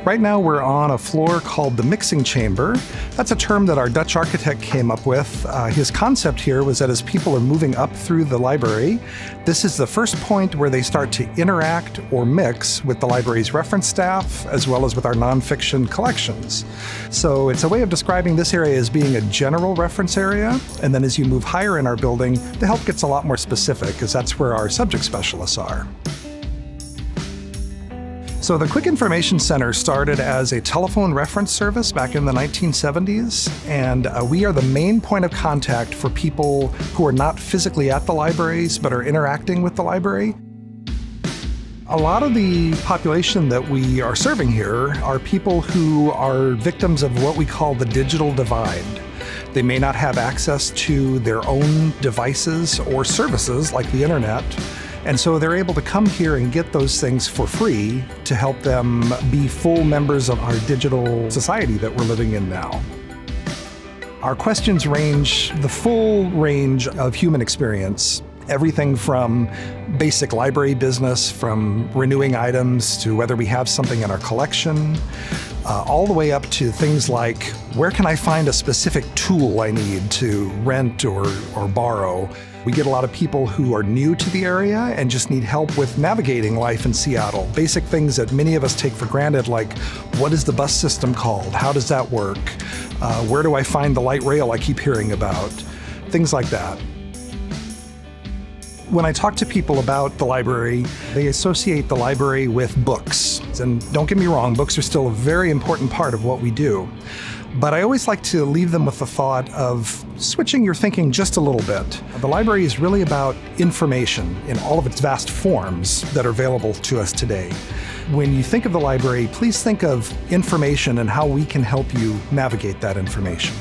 Right now we're on a floor called the mixing chamber. That's a term that our Dutch architect came up with. His concept here was that as people are moving up through the library, this is the first point where they start to interact or mix with the library's reference staff, as well as with our nonfiction collections. So it's a way of describing this area as being a general reference area, and then as you move higher in our building, the help gets a lot more specific, because that's where our subject specialists are. So the Quick Information Center started as a telephone reference service back in the 1970s, and we are the main point of contact for people who are not physically at the libraries but are interacting with the library. A lot of the population that we are serving here are people who are victims of what we call the digital divide. They may not have access to their own devices or services like the internet, and so they're able to come here and get those things for free to help them be full members of our digital society that we're living in now. Our questions range the full range of human experience. Everything from basic library business, from renewing items to whether we have something in our collection, all the way up to things like, where can I find a specific tool I need to rent or borrow? We get a lot of people who are new to the area and just need help with navigating life in Seattle. Basic things that many of us take for granted, like what is the bus system called? How does that work? Where do I find the light rail I keep hearing about? Things like that. When I talk to people about the library, they associate the library with books. And don't get me wrong, books are still a very important part of what we do. But I always like to leave them with the thought of switching your thinking just a little bit. The library is really about information in all of its vast forms that are available to us today. When you think of the library, please think of information and how we can help you navigate that information.